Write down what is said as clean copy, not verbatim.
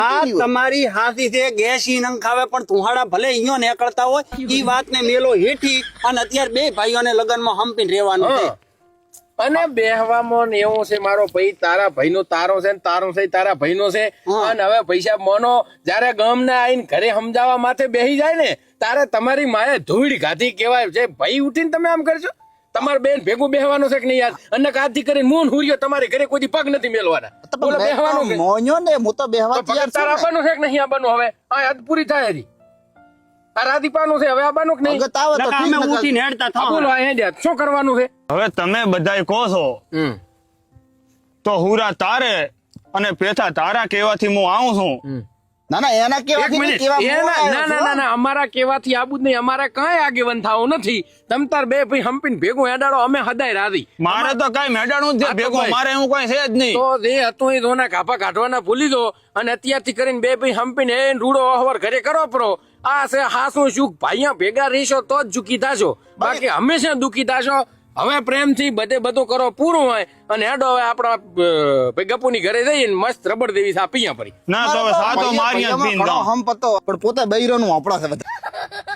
આ તમારી હાથી છે ગેસ ઈ નંગ ખાવે પણ તુહાડા ભલે ઈયો નીકળતા હોય ઈ વાતને મેલો હેઠી અને અત્યારે બે ભાઈઓને લગનમાં હંપીને રહેવાનું છે અને બેહવામાં ને એવું છે મારો ભાઈ તારા ભાઈનો તારો છે ને તારો છે તારા ભાઈનો છે અને હવે પૈસા મોનો જયારે ગામને આવીને ઘરે સમજાવવા માથે બેહી જાય ને તારે તમારી માએ ધૂળ ગાધી કેવાય છે ભાઈ ઉઠીને તમે આમ કરશો તમારે બેન ભેગું બેહવાનું છે કે નહીં યાર અને કાથી કરીને મૂન હુર્યો તમારે ઘરે કોઈ પગ નથી મેલવાના બોલો બેહવાનું છે મોન્યો ને હું તો બેહવા તો પગ તારા આવવાનું છે કે નહીં આવવાનું હવે આ યાદ પૂરી થાય હરી આ રાધીપાનું છે હવે આવવાનું કે નહીં ભગત આવે તો નકા અમે ઉઠીને હેડતા આ બોલો આ હેડ્યા શું કરવાનું છે હવે તમે બધાય કહો છો તો હુરા તારે અને પેથા તારા કહેવાથી હું આવું છું ના ના એના એક કેવાથી મિનિટ કેવા ના અમારા કેવાથી આબુ જ નહીં અમારે કઈ આગેવન થાવું નથી તમ તાર બે ભાઈ હંપીને ભેગું હેડાડો અમે હદાય રાધી મારે તો કઈ મેડાણું જ છે ભેગું મારે એવું કઈ છે જ નહીં તો જે હતું એ ધોના કાપા કાઢવાના ભૂલી દો અને અત્યારથી કરીને બે ભાઈ હંપીને એ રૂડો અહવર ઘરે કરો પરો આ છે હાસો સુખ ભાઈયા ભેગા રહીશો તો જ ઝૂકી થાશો બાકી હંમેશા દુખી થાશો હવે પ્રેમથી બધું કરો પૂરું હોય અને હેડો હવે આપણા ગપુની ઘરે જઈને મસ્ત રબડ દેવી સા પીયા પડી ના તો હવે સાતો મારી જ પીન હમ પતો પણ પોતે બૈરોનું આપડા છે બધા